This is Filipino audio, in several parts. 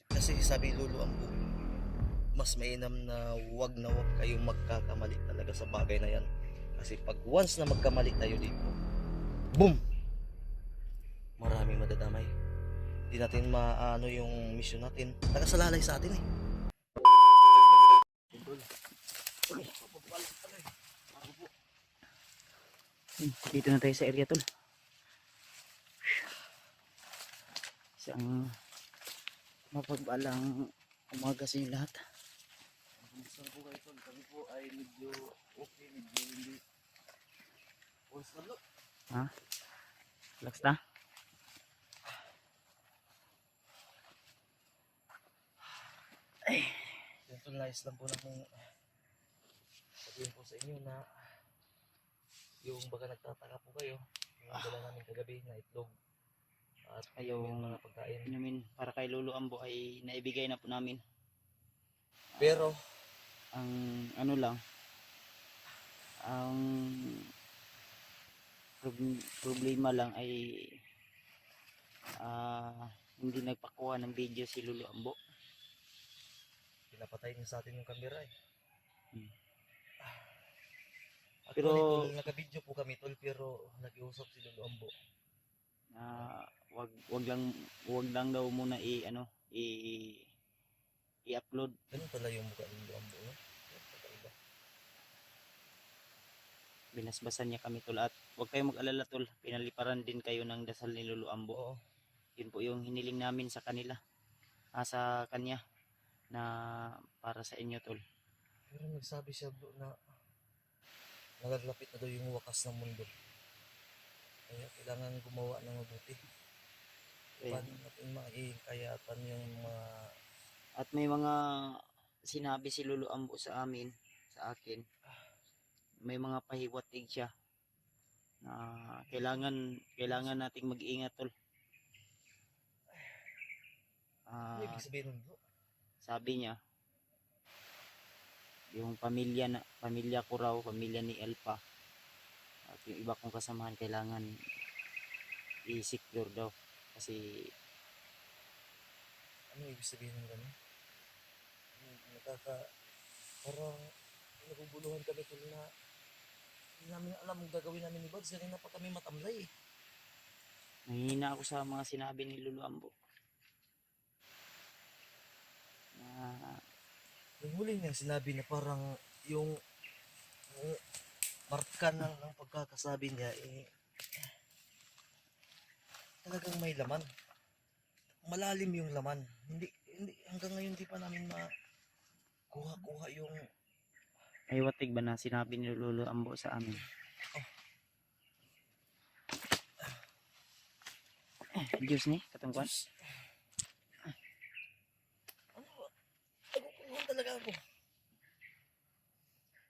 Kasi sabi Lolo Ambo, mas mainam na wag kayong magkakamali talaga sa bagay na yan. Kasi pag once na magkamali tayo dito, boom! Maraming madadamay. Hindi natin maano yung mission natin. Nakasalalay sa atin eh. Dito na tayo sa area tol. Isang mapagbalang umaga sa inyo lahat. Kumusta po kayo tol? Kami po ay medyo okay, medyo hindi. Pulse na lo. Ha? Relax na? Yan tol, nice lang po namin sabihin po sa inyo na yung baka nagtataka po kayo, yung dala namin kagabi na itlog at yung mga pagkain. Inumin para kay Lolo Ambo ay naibigay na po namin. Pero Ang ano lang, ang problema lang ay hindi nagpakuha ng video si Lolo Ambo. pinapatay niyo sa atin yung camera eh. Pero Actually tol, naka-video po kami tol, pero nag-iusap si Lolo Ambo. wag lang daw muna i-upload. Ganun pala yung mukha ni Lolo Ambo, no? Kakaiba. Binasbasan niya kami tol, at wag kayong mag-alala tol, pinaliparan din kayo ng dasal ni Lolo Ambo. Oo. Yun po yung hiniling namin sa kanila, sa kanya, na para sa inyo tol. Pero nagsabi siya bro na nalalapit na daw yung wakas ng mundo. Kaya kailangan gumawa ng mabuti. Paano natin maikayatan yung mga... At may mga sinabi si Lolo Ambo sa amin, sa akin, may mga pahiwatig siya na kailangan nating mag-iingat tol. Ano ibig sabihin nun bro? Sabi niya, yung pamilya ko raw, pamilya ni Elpa, at yung iba kong kasamahan kailangan i-secure daw kasi Ano ibig sabihin ng gano'n? Parang naguguluhan kami tol na hindi namin alam ang gagawin namin ni Buds. Kanina pa kami matamlay eh. nangihina ako sa mga sinabi ni Lolo Ambo. Yung huli niyang sinabi na parang yung marka ng pagkakasabi niya eh talagang may laman. Malalim yung laman. Hindi hanggang ngayon di pa namin kuha yung Pahiwatig ba na sinabi ni Lolo Ambo sa amin? Diyos ni katungkuan. naguguhan talaga ako.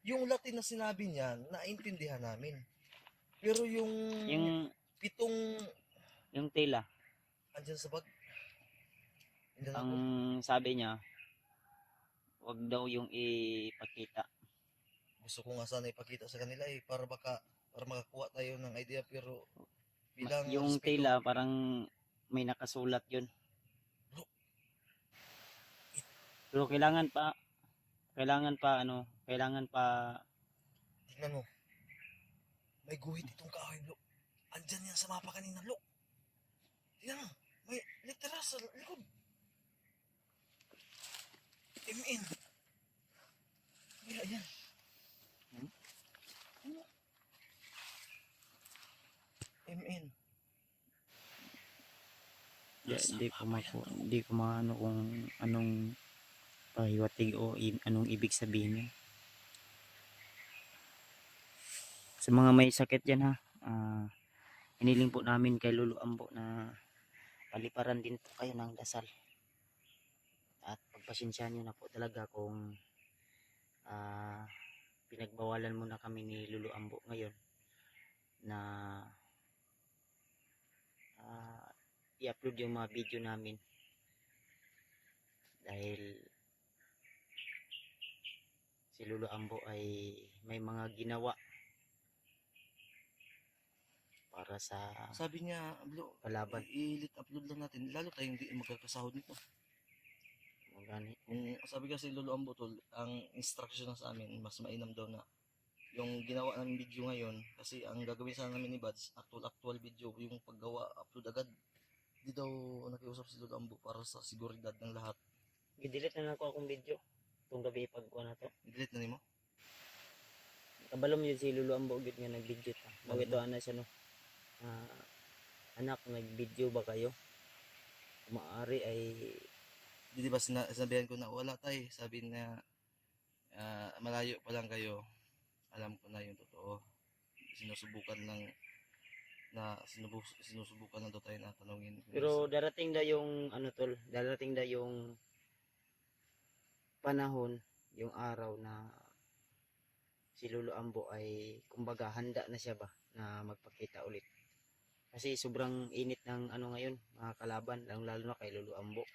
Yung Latin na sinabi niya, naintindihan namin. Pero yung pitong Yung tela, andyan sa bag, hindi na ang ako. sabi niya, wag daw yung ipakita. Gusto ko nga sana ipakita sa kanila eh, para makakuha tayo ng idea, pero bilang Yung respeto. tela parang may nakasulat yun. Bro, Pero kailangan pa tingnan mo. May guhit itong kahoy, bro. Andyan yan sa mapa kanina, bro. Tingnan mo. May litera sa likod. MN. Kaya yan. MN. Hindi ko maano kung anong pahiwatig o anong ibig sabihin niya. Sa mga may sakit dyan ha, hiniling po namin kay Lolo Ambo na paliparan din po kayo ng dasal. At pagpasensyahan nyo na po talaga kung pinagbawalan muna kami ni Lolo Ambo ngayon na i-upload yung mga video namin dahil si Lolo Ambo ay may mga ginawa para sa Sabi niya, bro, palaban. i-lit upload lang natin. Lalo tayong hindi magkakasahod nito. Kung sabi kasi Lolo Ambo tol, ang instruction na sa amin, mas mainam daw na yung ginawa namin video ngayon, kasi ang gagawin sana namin ni Bads, actual video, yung paggawa, upload agad. Di daw nakiusap si Lolo Ambo para sa seguridad ng lahat. I-delete na lang ko akong video. Itong gabi pag na to. I-delete na nimo? Kabalom yun si Lulu Ambo gid nga nag-video ta. Ano? Ito ana siya no. Ah, anak nag-video ba kayo? Kung maaari ay Di ba sinabihan ko na wala tay, sabi na malayo pa lang kayo, alam ko na yung totoo. Sinusubukan lang sinusubukan lang daw tayo na tanungin. pero darating da yung ano tol, darating da yung panahon, yung araw na si Lolo Ambo ay kumbaga handa na siya ba na magpakita ulit. Kasi sobrang init ng ano ngayon, mga kalaban, lalo na kay Lolo Ambo.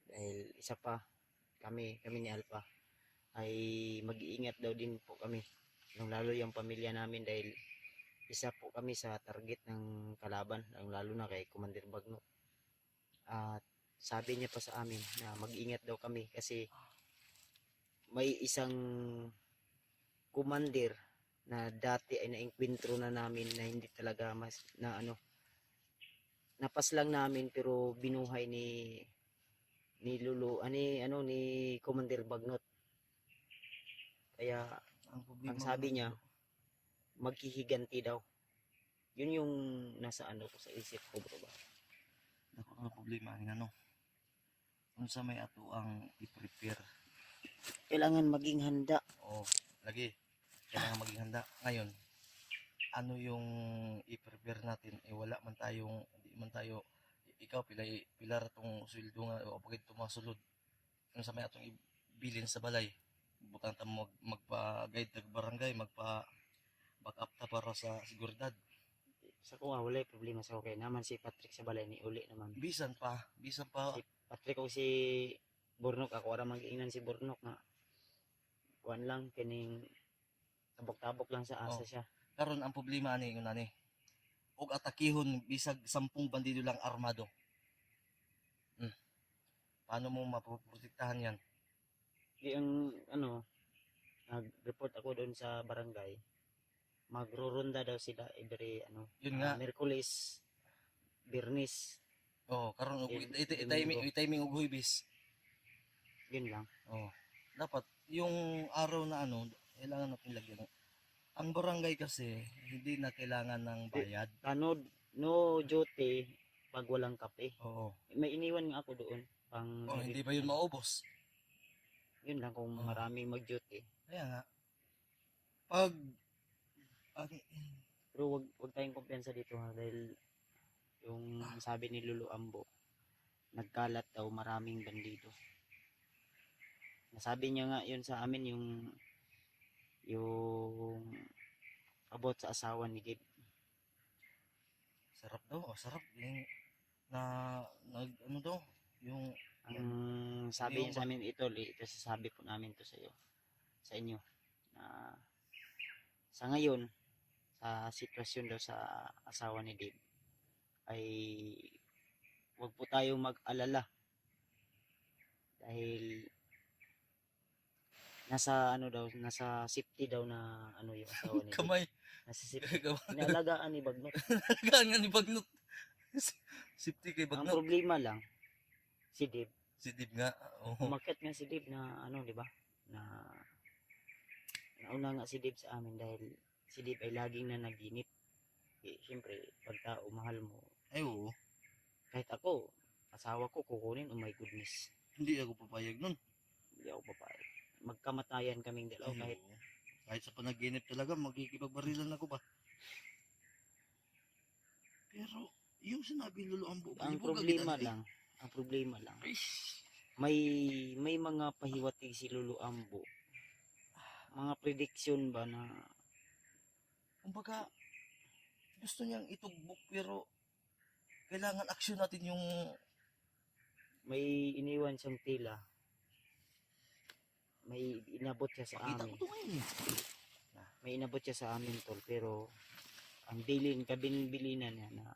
Dahil isa pa, kami ni Alpha, ay mag-iingat daw din po kami. Lalo yung pamilya namin dahil isa po kami sa target ng kalaban, lalo na kay Commander Bagno. At sabi niya pa sa amin na mag-iingat daw kami kasi may isang commander na dati ay naengkwentro na namin na hindi talaga mas na ano napas lang namin pero binuhay ni Lulu ni Commander Bagnot. Kaya ang sabi niya maghihiganti daw. Yun yung nasa ano ko sa isip ko, bro ba. Ang problema ng ano, kung sa may ato ang i-prepare. Kailangan maging handa. Oo, lagi. Kailangan maging handa. Ngayon, ano yung i-prepare natin? Wala man tayong, hindi man tayo, ikaw pilar itong sweldo nga, o pagod tumasulod. Kung sa may atong ibilin sa balay, butang ta magpa-guide ng barangay, back up ta para sa seguridad. Sa ko nga, wala problema sa okay naman si Patrick sa balay ni uli naman. Bisan pa. Si Patrick o si Burnok, ako ara mag-ingnan si Burnok nga. Kuan lang, kining tabok-tabok lang sa asa siya. Karon ang problema ni una ni. Og atakihon bisag 10 bandido lang armado. Paano mo mapoprotektahan yan? Yung ano, nag-report ako doon sa barangay. Magro-ronda daw sila every Yun nga. Miyerkules, Biyernes. Karon Domingo. timing og Huwebes. Yun lang. Dapat yung araw na kailangan natin lagyan. Ang barangay kasi hindi na kailangan ng bayad. No duty pag walang kape. Oo. May iniwan nga ako doon. Hindi ba yun maubos? Yun lang kung maraming mag-duty. Kaya nga. Pero wag tayong kumpiyansa dito ha, dahil yung sabi ni Lulu Ambo, nagkalat daw maraming bandido. Nasabi niya nga yun sa amin yung about sa asawa ni Dib. Sarap daw, sarap yung daw, yung ang sabi niya sa amin ito sasabi po namin to sa inyo na sa ngayon sa sitwasyon daw sa asawa ni Dib ay wag po tayong mag-alala dahil nasa safety daw na yung asawa ni Dib. kamay. Nasa safety. Inaalagaan ni Bagnot. Inaalagaan nga ni Bagnot. Safety kay Ang Bagnot. problema lang si Dib. Si Dib nga. Umakyat nga si Dib na di ba? Nauna nga si Dib sa amin dahil si Dib ay laging na naginip. Siyempre, pag tao mahal mo. Ay oo. Kahit ako, asawa ko kukunin, oh my goodness. Hindi ako papayag nun. Hindi ako papayag. Magkamatayan kaming dalaw kahit sa panaginip talaga magkikipagbarilan ako ba. Pero yung sinabi Lolo Ambo, ang problema lang may mga pahiwatig si Lolo Ambo, mga prediction ba na kumbaga gusto niyang itugbok pero kailangan aksyon natin yung may iniwan siyang tila, may inabot siya sa pakita amin. ko to ngayon. May inabot siya sa amin tol, pero ang kabilinan niya na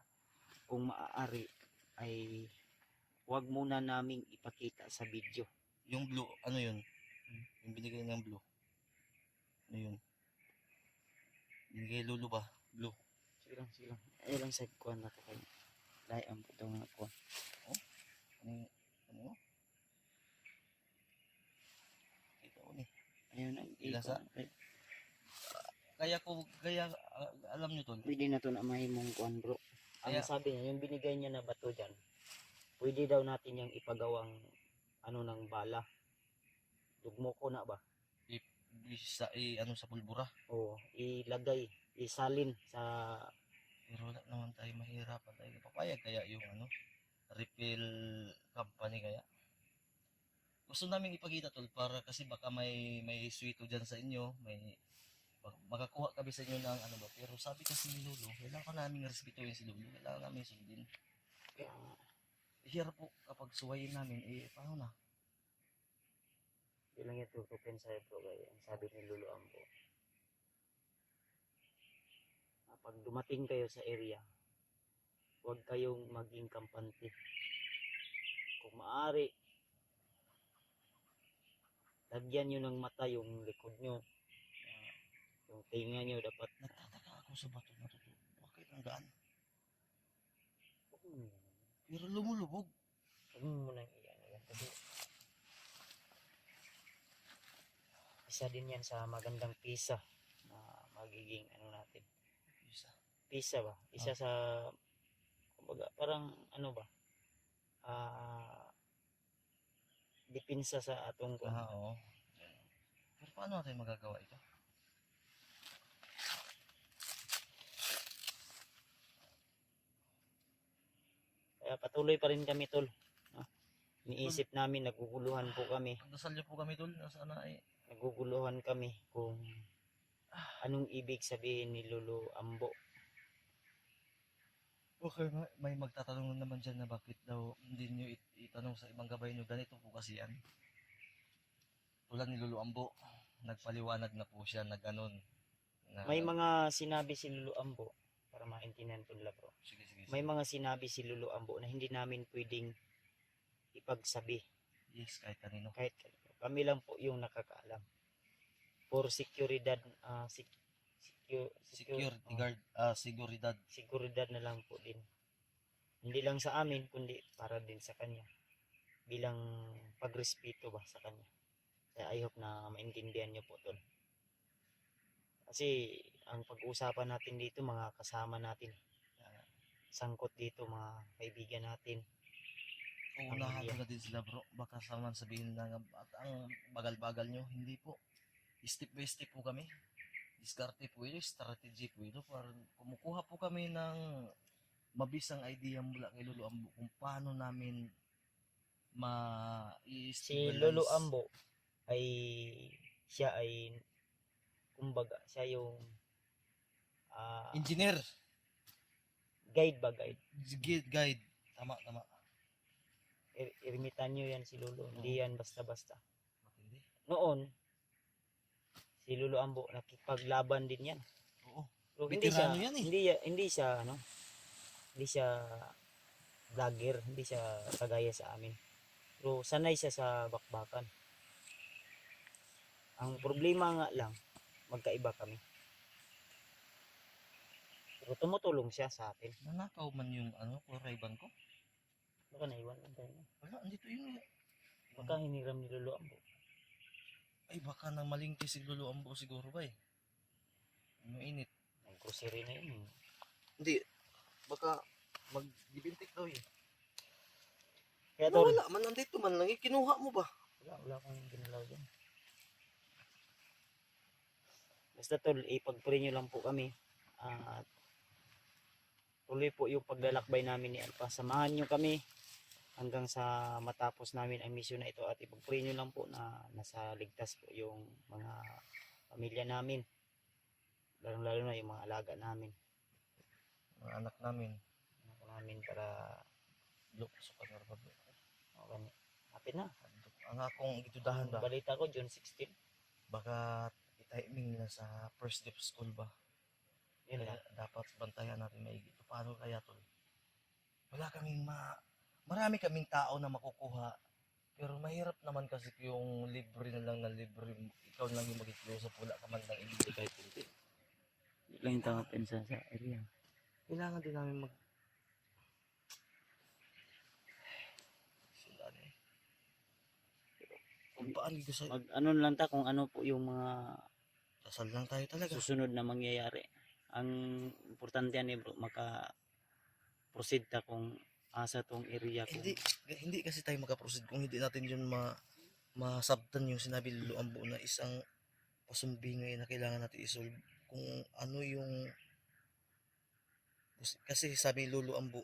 kung maaari ay huwag muna naming ipakita sa video. Yung blue, ano yun? Yung binigay ng blue. Ano yun? Binigay Lulu ba? Blue. Sige lang, sige lang. Ay lang sa kuwan na to kayo. Dahil ang puto nga kuwan. Ano? Ano? Ito ko ni. Ayun ang Ilasa? ikuan. Kaya alam nyo tol. Pwede na to na mahimong kuwan bro. Ang Kaya- sabi niya, yung binigay niya na bato dyan, pwede daw natin yung ipagawang ano ng bala. Dugmo ko na ba? Ano sa pulbura. O ilagay, isalin sa Pero wala naman tayo mahirapan tayo. Papayag kaya yung ano, refill company kaya. Gusto namin ipakita tol para kasi baka may sweeto dyan sa inyo, makakuha kami sa inyo ng ano ba. Pero sabi kasi ni Lolo, kailangan namin respetuhin si Lolo, kailangan namin sundin. kaya, Hirap po kapag suwayin namin, paano na? yun lang yung tutukin sa bro kaya ang sabi ni Lolo Ambo. Pag dumating kayo sa area, huwag kayong maging kampante. Kung maaari, lagyan nyo ng mata yung likod nyo. Yung tinga nyo dapat. Nagtataka ako sa bato na to. Bakit ang gaan? Hmm, Pero lumulubog. huwag mo nang iyan yan. Kasi isa din yan sa magandang pisa na magiging ano natin. Isa. Pisa ba? Isa sa, kumbaga, parang ano ba? Dipinsa sa atong Oo. Pero paano natin magagawa ito? Kaya patuloy pa rin kami tol. Iniisip namin, naguguluhan po kami. Pagdasal niyo po kami tol, sana ay Naguguluhan kami kung anong ibig sabihin ni Lolo Ambo. okay, may magtatanong naman dyan na bakit daw hindi nyo itanong sa ibang gabay nyo, ganito po kasi yan. Tulad ni Lolo Ambo, nagpaliwanag na po siya na ganun. Na, May mga sinabi si Lolo Ambo, para maintindihan ko nila bro. sige. May mga sinabi si Lolo Ambo na hindi namin pwedeng ipagsabi. Yes, kahit kanino. Kahit kami lang po yung nakakaalam. For seguridad, Security guard, seguridad. seguridad na lang po din. Hindi lang sa amin, kundi para din sa kanya. Bilang pagrespeto ba sa kanya. Kaya I hope na maintindihan niyo po tol. Kasi ang pag-uusapan natin dito, mga kasama natin. Sangkot dito, mga kaibigan natin. Uunahan ko na din sila bro, baka saman sabihin na at ang bagal-bagal nyo, hindi po. Step by step po kami. Diskarte po ito, strategy po ito. Para kumukuha po kami ng mabisang idea mula kay Lolo Ambo kung paano namin Si Lolo Ambo ay siya ay kumbaga siya yung engineer, guide ba guide. guide. Tama. Ermitanyo yan si Lolo, hindi yan basta-basta. Matindi. Noon si Lolo Ambo nakipaglaban din yan. Oo. Pero Veterano yan eh. hindi siya vlogger, hindi siya kagaya sa amin. Pero sanay siya sa bakbakan. Ang problema nga lang, magkaiba kami. Pero tumutulong siya sa atin. Nanakaw man yung kurayban ko. Baka naiwan lang tayo. Wala, andito yun eh. Baka hiniram ni Lolo Ambo. Ay, baka nang malingki si Lolo Ambo siguro ba eh. Mainit. Ang grocery na yun. Hindi. Baka magbibintik daw eh. Kaya tol, Wala man, nandito man lang. Kinuha mo ba? wala akong ginalaw dyan. Basta tol, ipag-pray nyo lang po kami. At tuloy po yung paglalakbay namin ni Alpa. Samahan nyo kami hanggang sa matapos namin ang mission na ito. At ipag-pray nyo lang po na nasa ligtas po yung mga pamilya namin. Lalo na yung mga alaga namin. Mga anak namin. Anak namin para Look, sukat na rin. okay, hapit na. Ang akong gitudahan ba? Balita ko, June 16. Baka timing na sa first day of school ba? Yun Kaya lang. dapat bantayan natin maigi. Paano kaya tol? Wala kaming marami kaming tao na makukuha. Pero mahirap naman kasi yung libre na lang na libre. Ikaw lang yung mag-close up. Wala ka man lang ibigay kahit kunti. Hindi lang yung tanggapin sa area. Kailangan din namin mag... Sila eh. Kung paano ko sa... Mag ano lang ta kung ano po yung mga Dasal lang tayo talaga. susunod na mangyayari. Ang importante yan bro, maka-proceed ta kung asa tong area ko. Hindi kasi tayo makaproceed kung hindi natin yun masabtan yung sinabi ni Lolo Ambo na isang pasumbingay na kailangan natin isolve. Kung ano yung... Kasi sabi ni Lolo Ambo,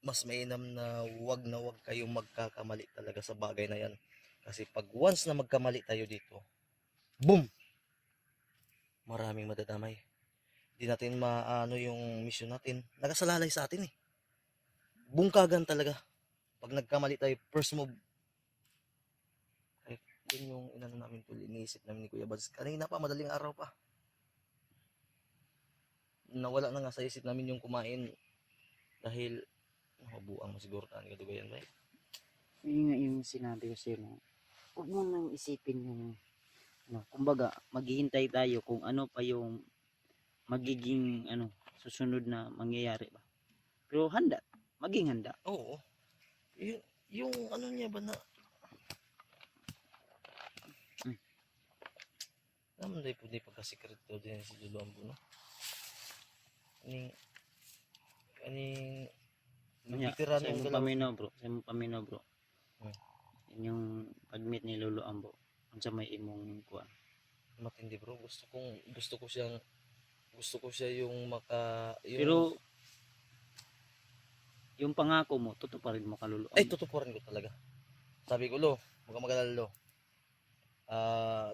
mas mainam na wag kayong magkakamali talaga sa bagay na yan. Kasi pag once na magkamali tayo dito, boom! Maraming madadamay. Hindi natin maano yung mission natin. Nakasalalay sa atin eh. Bungkagan talaga. Pag nagkamali tayo, first move. Ay, yun yung inano namin tuloy. Iniisip namin ni Kuya Bads. Kanina pa, madaling araw pa. Nawala na nga sa isip namin yung kumain. Dahil, mabuang masiguro tayo ni Kadugayan ba eh. Yun nga yung sinabi ko sa'yo, no? Huwag mo nang isipin yung, ano, kumbaga, maghihintay tayo kung ano pa yung magiging, susunod na mangyayari ba. Pero handa, maging handa. Oo. Yung ano niya ba na... Naman dahil po di pagkasikret daw din si Lolo Ambo, no? Aning... Sa Veterano yung imong dalawa. paminaw bro, sa imong paminaw bro. Hmm. Yun yung pag-meet ni Lolo Ambo. Unsa may imong kuan. Matindi bro. Gusto ko siya yung yung... Pero yung pangako mo, tutuparin mo ka Lolo Ambo. Ay, tutupurin ko talaga. Sabi ko, Lo, huwag kang mag-alala, Lo.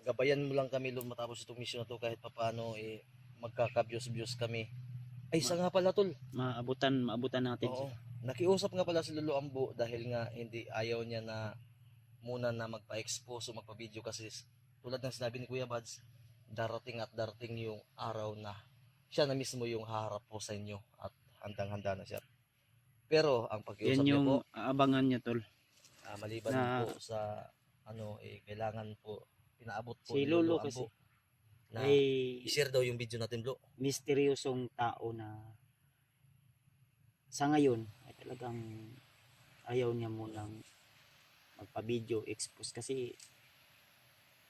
Gabayan mo lang kami, Lo, matapos itong mission na to kahit papaano, magkaka-views kami. Ay, isa nga pala, Tol. Maabutan natin Oo. siya. Nakiusap nga pala si Lolo Ambo dahil nga hindi ayaw niya na muna na magpa-expose o magpa-video kasi tulad ng sinabi ni Kuya Bads, darating yung araw na siya na mismo yung haharap po sa inyo at handang-handa na siya. Pero ang Yan pag-iusap niya yung po, aabangan niya tol. maliban Na- po sa kailangan po pinaabot po Si ni Lolo Lolo kasi Ambo na ay i-share daw yung video natin, Blo. misteryosong tao na sa ngayon ay talagang ayaw niya munang magpa-video expose kasi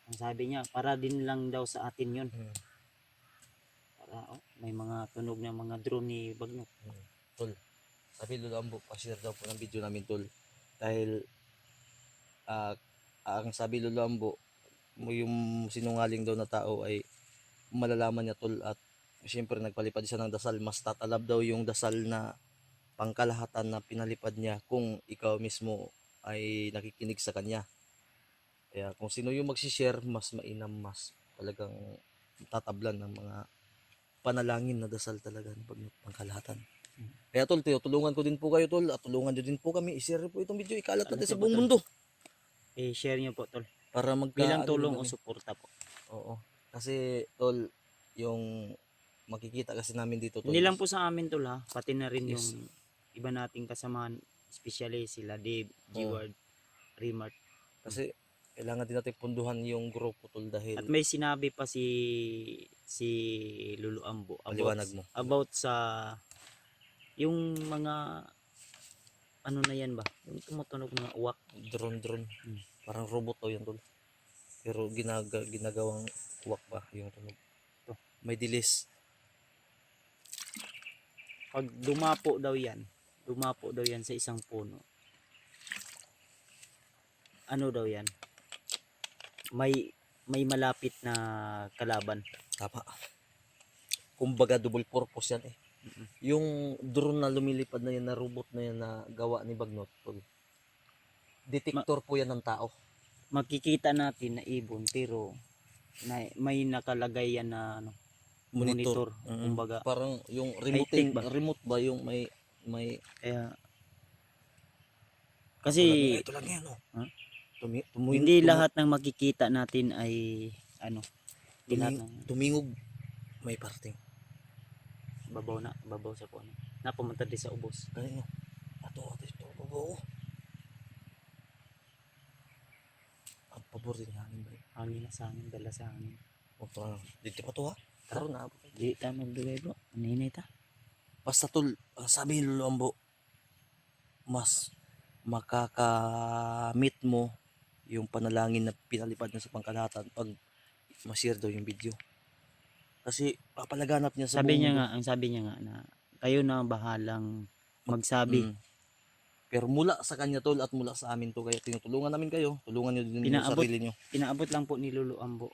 ang sabi niya para din lang daw sa atin yun. Para may mga tunog ng mga drone ni Bagnot. Tol, sabi Lolo Ambo, pa-share daw po ng video namin, Tol. Dahil ang sabi Lolo Ambo, yung sinungaling daw na tao ay malalaman niya, Tol, at siyempre nagpalipad siya ng dasal. Mas tatalab daw yung dasal na pangkalahatan na pinalipad niya kung ikaw mismo ay nakikinig sa kanya. Kaya kung sino yung magsishare, mas mainam, mas talagang tatablan ng mga panalangin na dasal talaga ng pangkalahatan. Kaya Tol, tulungan ko din po kayo, Tol, at tulungan nyo din po kami. I-share po itong video, ikalat natin sa buong mundo. I-share niyo po tol. Para Bilang tulong o suporta po. Oo. Kasi, Tol, yung makikita kasi namin dito, Tol. Hindi lang po sa amin tol ha, pati na rin Yes. yung iba nating kasamahan, especially sila Dave, Oo. G-Ward, Remart. Kasi, kailangan din natin punduhan yung grupo, Tol, dahil... At may sinabi pa si Lolo Ambo Paliwanag mo. about sa yung mga ano na yan ba? Yung tumutunog mga uwak. Drone. Parang robot daw yan, Tol. Pero ginagawang uwak ba yung tunog. Ito. May dilis. Pag dumapo daw yan sa isang puno. Ano daw yan? May malapit na kalaban. Tama. Kumbaga double purpose yan eh. Yung drone na lumilipad na yan, na robot na yan na gawa ni Bagnot, Tol. Detector po yan ng tao. Makikita natin na ibon pero may nakalagay yan na monitor. Kumbaga Parang yung high-tech ba? remote ba yung may kaya kasi ito lang yan, oh. Huh? Hindi lahat ng makikita natin ay hindi lahat ng tumingog may parting. babaw sa puno. Napumunta din sa ubos. Kanino? Ato, ito. Oo. Ang pabor din hangin ba? Hangin na sa hangin, dala sa hangin. O to, dito pa to ha. Taro na. Di ta magdugay bro. Maninay ta. Basta tol, ang sabi ni Lolo Ambo, mas makakamit mo yung panalangin na pinalipad niya sa pangkalahatan pag ma-share daw yung video. Kasi papalaganap niya sa Sabi buong niya mundo. nga, ang sabi niya nga na kayo na ang bahalang magsabi. Mm. Pero mula sa kanya tol at mula sa amin to, kaya tinutulungan namin kayo. Tulungan niyo din yung Pinaabot. sarili niyo. Pinaabot lang po ni Lolo Ambo